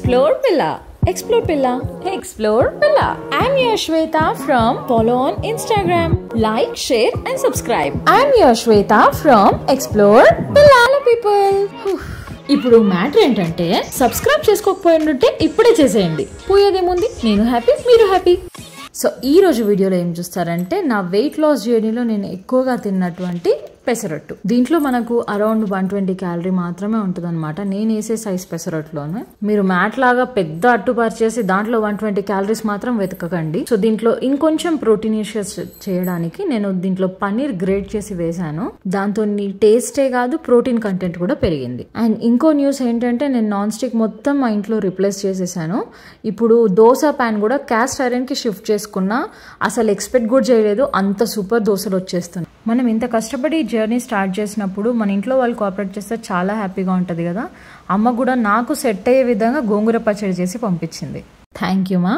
Explore Pilla. Explore Pilla. Explore Pilla. I'm your Shweta from Follow on Instagram. Like, share and subscribe. I'm your Shweta from Explore Pilla. Hello people. ఇప్పుడు matter ఏంటంటే subscribe చేసుకోకపోయింటే ఇప్పుడే చేసేయండి. పోయేదేముంది, నేను happy, మీరు happy. So ఈ రోజు వీడియోలో ఏం చూస్తారంటే నా వెయిట్ లాస్ జర్నీలో నేను ఎక్కువగా తిన్నటువంటి పెసరట్టు. దీంట్లో మనకు అరౌండ్ 120 క్యాలరీ మాత్రమే ఉంటుంది అనమాట. నేను వేసే సైజ్ పెసరట్టులోనే. మీరు మ్యాట్ లాగా పెద్ద అట్టు పరిచేసి దాంట్లో 120 క్యాలరీస్ మాత్రం వెతకకండి. సో దీంట్లో ఇంకొంచెం ప్రోటీనిషియస్ చేయడానికి నేను దీంట్లో పన్నీర్ గ్రేట్ చేసి వేసాను. దాంతో టేస్టే కాదు, ప్రోటీన్ కంటెంట్ కూడా పెరిగింది. అండ్ ఇంకో న్యూస్ ఏంటంటే నేను నాన్ స్టిక్ మొత్తం మా ఇంట్లో రిప్లేస్ చేసేసాను. ఇప్పుడు దోశ ప్యాన్ కూడా క్యాస్ట్ ఐరన్ కి షిఫ్ట్ చేసుకున్నా. అసలు ఎక్స్పెక్ట్ కూడా చేయలేదు, అంత సూపర్ దోశలు వచ్చేస్తున్నాయి. మనం ఇంత కష్టపడి జర్నీ స్టార్ట్ చేసినప్పుడు మన ఇంట్లో వాళ్ళు కోఆపరేట్ చేస్తే చాలా హ్యాపీగా ఉంటుంది కదా. అమ్మ కూడా నాకు సెట్ అయ్యే విధంగా గోంగూర పచ్చడి చేసి పంపించింది. థ్యాంక్ యూ మా.